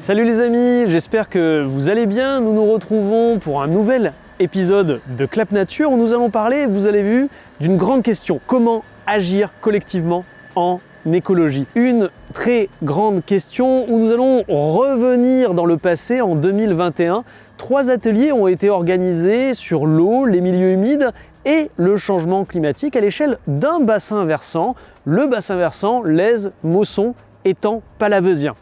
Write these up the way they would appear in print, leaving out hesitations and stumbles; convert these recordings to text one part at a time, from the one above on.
Salut les amis, j'espère que vous allez bien. Nous nous retrouvons pour un nouvel épisode de Clap Nature où nous allons parler, vous avez vu, d'une grande question. Comment agir collectivement en écologie? Une très grande question où nous allons revenir dans le passé en 2021. 3 ateliers ont été organisés sur l'eau, les milieux humides et le changement climatique à l'échelle d'un bassin versant, le bassin versant Laize-Mausson étang palaveusien.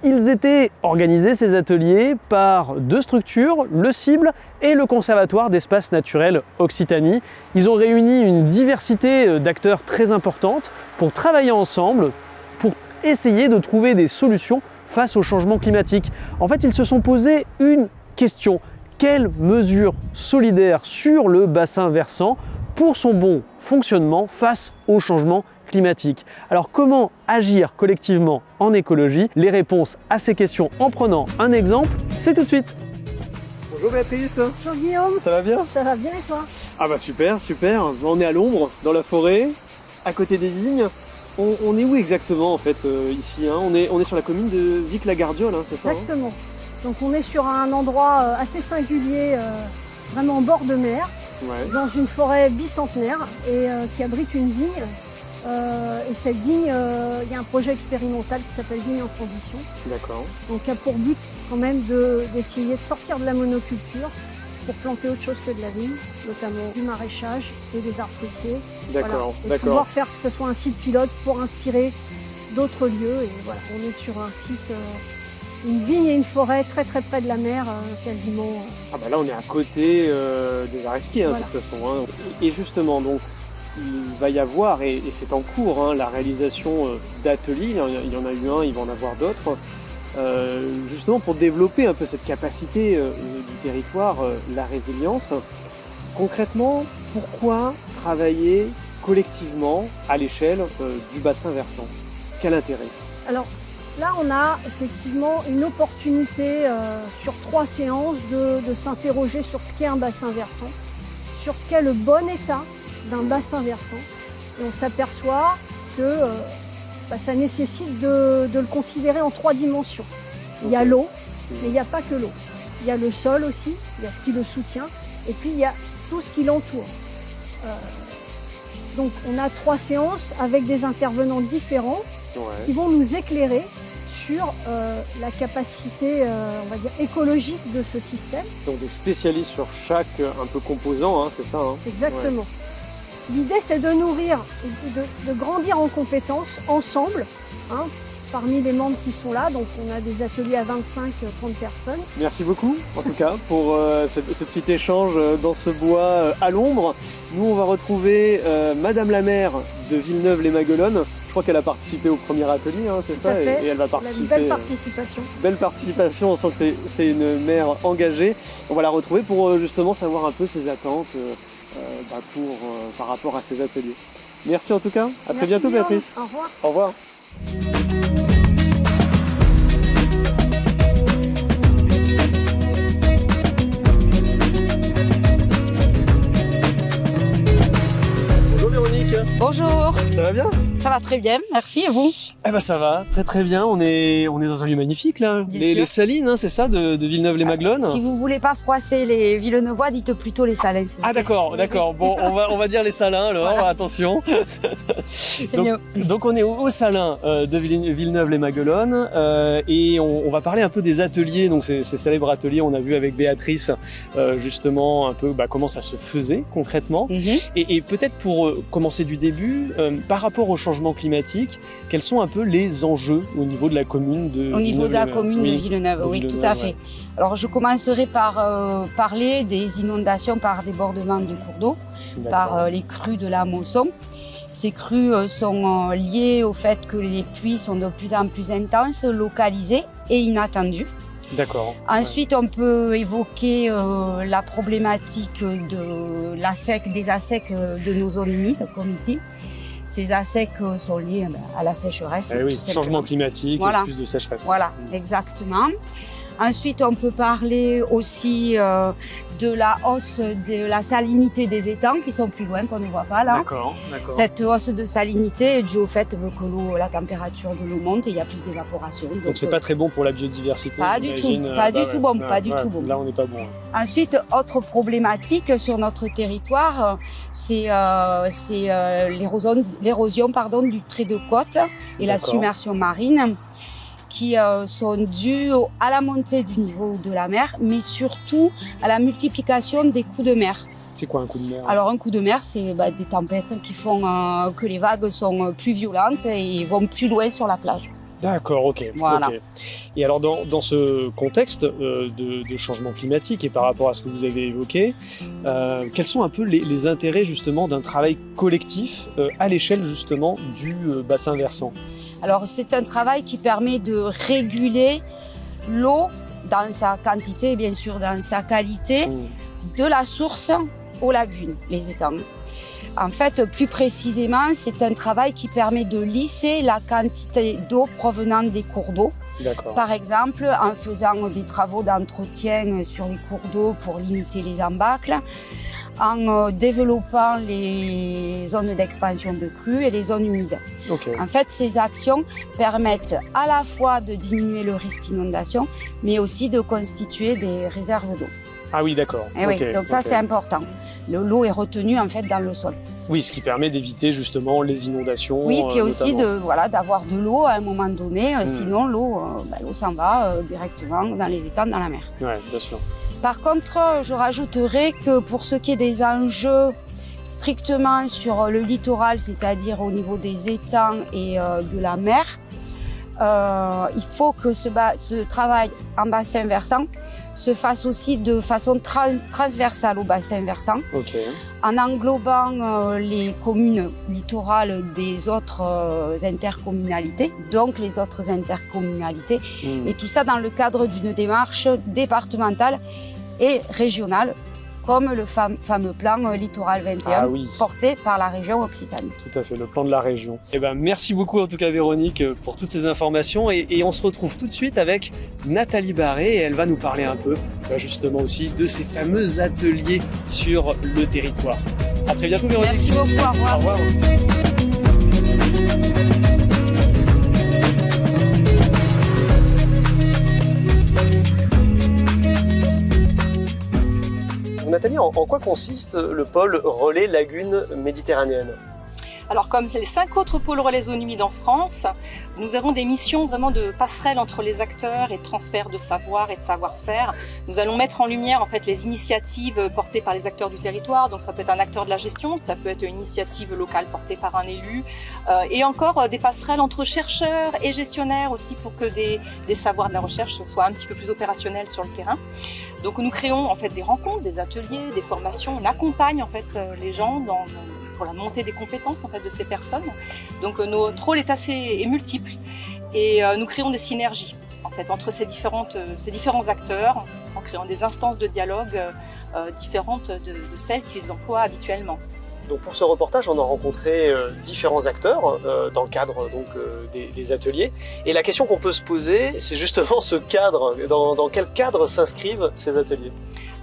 Ils étaient organisés, ces ateliers, par 2 structures, le CIBL et le Conservatoire d'espaces naturels Occitanie. Ils ont réuni une diversité d'acteurs très importante pour travailler ensemble, pour essayer de trouver des solutions face au changement climatique. En fait, ils se sont posé une question. Quelles mesures solidaires sur le bassin versant pour son bon fonctionnement face au changement climatique? Alors comment agir collectivement en écologie? Les réponses à ces questions en prenant un exemple, c'est tout de suite. Bonjour Béatrice. Bonjour Guillaume. Ça va bien? Ça va bien et toi? Ah bah super, super. On est à l'ombre, dans la forêt, à côté des vignes. On est où exactement en fait ici hein on est sur la commune de Vic-la-Gardiole, hein, c'est ça? Exactement. Donc on est sur un endroit assez singulier, vraiment en bord de mer, Ouais. dans une forêt bicentenaire et qui abrite une vigne. Et cette vigne, il y a un projet expérimental qui s'appelle Vigne en transition. D'accord. Donc qui a pour but quand même d'essayer de sortir de la monoculture pour planter autre chose que de la vigne, notamment du maraîchage et des arbres fruitiers. D'accord, Et d'accord. pouvoir faire que ce soit un site pilote pour inspirer d'autres lieux. Et voilà, on est sur un site, une vigne et une forêt très très près de la mer, quasiment. Ah bah là on est à côté des Araskies hein, Voilà. de toute façon. Hein. Et justement donc il va y avoir, et c'est en cours, hein, la réalisation d'ateliers, il y en a eu un, il va en avoir d'autres, justement pour développer un peu cette capacité du territoire, la résilience. Concrètement, pourquoi travailler collectivement à l'échelle du bassin versant? Quel intérêt? Alors là, on a effectivement une opportunité sur 3 séances de s'interroger sur ce qu'est un bassin versant, sur ce qu'est le bon état d'un bassin versant. Et on s'aperçoit que ça nécessite de le considérer en 3 dimensions. Il y a l'eau, mais il n'y a pas que l'eau. Il y a le sol aussi, il y a ce qui le soutient, et puis il y a tout ce qui l'entoure. Donc on a 3 séances avec des intervenants différents qui vont nous éclairer sur la capacité, on va dire, écologique de ce système. Donc des spécialistes sur chaque un peu composant, hein, c'est ça hein? Exactement. Ouais. L'idée, c'est de nourrir, de grandir en compétences ensemble, hein, parmi les membres qui sont là. Donc on a des ateliers à 25-30 personnes. Merci beaucoup en tout cas pour ce petit échange dans ce bois à l'ombre. Nous on va retrouver Madame la maire de Villeneuve-les-Maguelones. Je crois qu'elle a participé au premier atelier, hein, c'est ça, et elle va participer. Une belle participation. Belle participation, on sent que c'est une maire engagée. On va la retrouver pour justement savoir un peu ses attentes par rapport à ces ateliers. Merci en tout cas, à très bientôt Béatrice. Au revoir. Au revoir. Bonjour Véronique. Bonjour, Ça va bien? ça va très bien, merci et vous? Eh ben ça va, très très bien. On est dans un lieu magnifique là. Bien Les sûr. salines, hein, c'est ça, de Villeneuve-les-Maguelones? Si vous voulez pas froisser les Villeneuvois, dites plutôt les Salins. s'il vous Ah plaît. d'accord, d'accord. Bon, on va dire les salins alors, Voilà. attention. C'est donc, mieux. Donc on est au salin de Villeneuve-les-Maguelones et on va parler un peu des ateliers, donc ces célèbres ateliers. On a vu avec Béatrice justement un peu comment ça se faisait concrètement. Mhm. Et peut-être pour commencer du début, par rapport au changement climatique, quels sont un peu les enjeux au niveau de la commune de Au niveau de la commune de Oui. Villeneuve, oui, Villeneuve, tout à ouais. fait. Alors je commencerai par parler des inondations par débordement de cours d'eau, par les crues de la Mausson. Ces crues sont liées au fait que les pluies sont de plus en plus intenses, localisées et inattendues. D'accord. Ensuite, on peut évoquer la problématique des assecs de nos zones humides, comme ici. Ces assecs sont liés à la sécheresse. Eh oui, tout simplement. changement climatique, Voilà. plus de sécheresse. Voilà, exactement. Ensuite, on peut parler aussi de la hausse de la salinité des étangs qui sont plus loin, qu'on ne voit pas là. D'accord. Cette hausse de salinité est due au fait que la température de l'eau monte et il y a plus d'évaporation. Donc c'est pas très bon pour la biodiversité. Pas du tout, pas du tout bon. Là, on n'est pas bon. Ensuite, autre problématique sur notre territoire, c'est l'érosion du trait de côte et la submersion marine, qui sont dues à la montée du niveau de la mer, mais surtout à la multiplication des coups de mer. C'est quoi un coup de mer? Alors un coup de mer, c'est des tempêtes qui font que les vagues sont plus violentes et vont plus loin sur la plage. D'accord, ok. Voilà. Okay. Et alors dans ce contexte de changement climatique et par rapport à ce que vous avez évoqué, quels sont un peu les intérêts justement d'un travail collectif à l'échelle justement du bassin versant? Alors c'est un travail qui permet de réguler l'eau dans sa quantité et bien sûr dans sa qualité de la source aux lagunes, les étangs. En fait, plus précisément, c'est un travail qui permet de lisser la quantité d'eau provenant des cours d'eau. Par exemple, en faisant des travaux d'entretien sur les cours d'eau pour limiter les embâcles, en développant les zones d'expansion de crues et les zones humides. En fait, ces actions permettent à la fois de diminuer le risque d'inondation, mais aussi de constituer des réserves d'eau. Ah oui, d'accord. Oui, donc ça, c'est important. L'eau est retenue en fait dans le sol. Oui, ce qui permet d'éviter justement les inondations. Oui, puis aussi d'avoir de l'eau à un moment donné, sinon l'eau s'en va directement dans les étangs, dans la mer. Oui, bien sûr. Par contre, je rajouterais que pour ce qui est des enjeux strictement sur le littoral, c'est-à-dire au niveau des étangs et de la mer, il faut que ce travail en bassin versant se fasse aussi de façon transversale au bassin versant, en englobant les communes littorales des autres intercommunalités, donc les autres intercommunalités, et tout ça dans le cadre d'une démarche départementale et régionale, comme le fameux plan Littoral 21 porté par la région Occitanie. Tout à fait, le plan de la région. Merci beaucoup en tout cas Véronique pour toutes ces informations et on se retrouve tout de suite avec Nathalie Barré et elle va nous parler un peu justement aussi de ces fameux ateliers sur le territoire. À très bientôt Véronique. Merci beaucoup, au revoir. Au revoir. Nathalie, en quoi consiste le pôle relais lagune méditerranéenne? Alors comme les 5 autres pôles relais zones humides en France, nous avons des missions vraiment de passerelle entre les acteurs et de transfert de savoir et de savoir-faire. Nous allons mettre en lumière en fait les initiatives portées par les acteurs du territoire, donc ça peut être un acteur de la gestion, ça peut être une initiative locale portée par un élu, et encore des passerelles entre chercheurs et gestionnaires aussi pour que des savoirs de la recherche soient un petit peu plus opérationnels sur le terrain. Donc nous créons en fait des rencontres, des ateliers, des formations, on accompagne en fait les gens pour la montée des compétences en fait de ces personnes. Donc notre rôle est multiple et nous créons des synergies en fait entre ces différents acteurs en créant des instances de dialogue différentes de celles qu'ils emploient habituellement. Donc pour ce reportage, on a rencontré différents acteurs dans le cadre des ateliers. Et la question qu'on peut se poser, c'est justement ce cadre. Dans quel cadre s'inscrivent ces ateliers?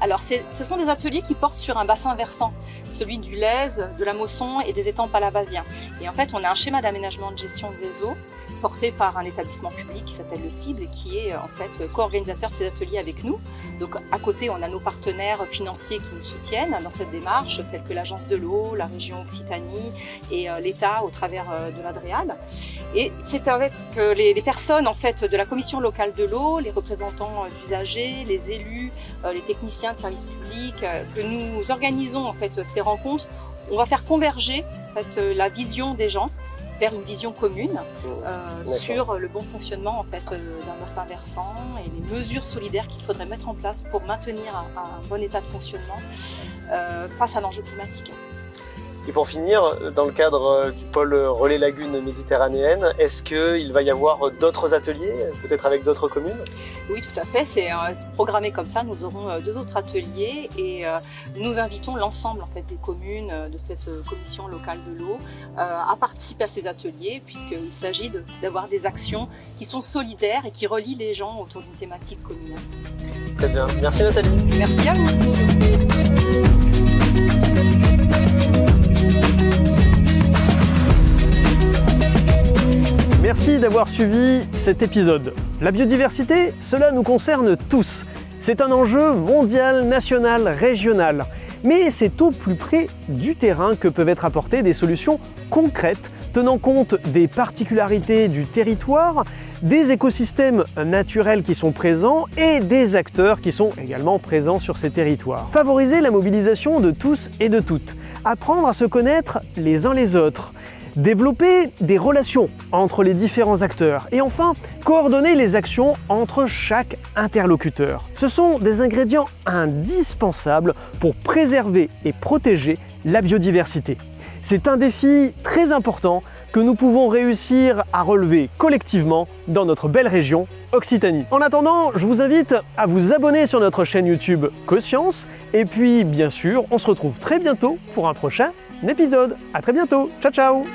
Alors ce sont des ateliers qui portent sur un bassin versant, celui du Lèze, de la Mosson et des étangs palavasiens. Et en fait, on a un schéma d'aménagement de gestion des eaux porté par un établissement public qui s'appelle le CIBL et qui est en fait co-organisateur de ces ateliers avec nous. Donc à côté, on a nos partenaires financiers qui nous soutiennent dans cette démarche, tels que l'Agence de l'eau, la région Occitanie et l'État au travers de l'Adréal. Et c'est en fait que les personnes en fait de la commission locale de l'eau, les représentants d'usagers, les élus, les techniciens de services publics, que nous organisons en fait ces rencontres. On va faire converger en fait la vision des gens vers une vision commune sur le bon fonctionnement en fait d'un bassin versant et les mesures solidaires qu'il faudrait mettre en place pour maintenir un bon état de fonctionnement face à l'enjeu climatique. Et pour finir, dans le cadre du pôle Relais Lagune méditerranéenne, est-ce qu'il va y avoir d'autres ateliers, peut-être avec d'autres communes? Oui, tout à fait. C'est programmé comme ça. Nous aurons 2 autres ateliers et nous invitons l'ensemble en fait, des communes de cette commission locale de l'eau à participer à ces ateliers puisqu'il s'agit d'avoir des actions qui sont solidaires et qui relient les gens autour d'une thématique commune. Très bien. Merci Nathalie. Merci à vous. Merci d'avoir suivi cet épisode. La biodiversité, cela nous concerne tous. C'est un enjeu mondial, national, régional. Mais c'est au plus près du terrain que peuvent être apportées des solutions concrètes tenant compte des particularités du territoire, des écosystèmes naturels qui sont présents et des acteurs qui sont également présents sur ces territoires. Favoriser la mobilisation de tous et de toutes. Apprendre à se connaître les uns les autres. Développer des relations entre les différents acteurs et enfin coordonner les actions entre chaque interlocuteur. Ce sont des ingrédients indispensables pour préserver et protéger la biodiversité. C'est un défi très important que nous pouvons réussir à relever collectivement dans notre belle région Occitanie. En attendant, je vous invite à vous abonner sur notre chaîne YouTube Coscience et puis bien sûr, on se retrouve très bientôt pour un prochain épisode. À très bientôt. Ciao ciao.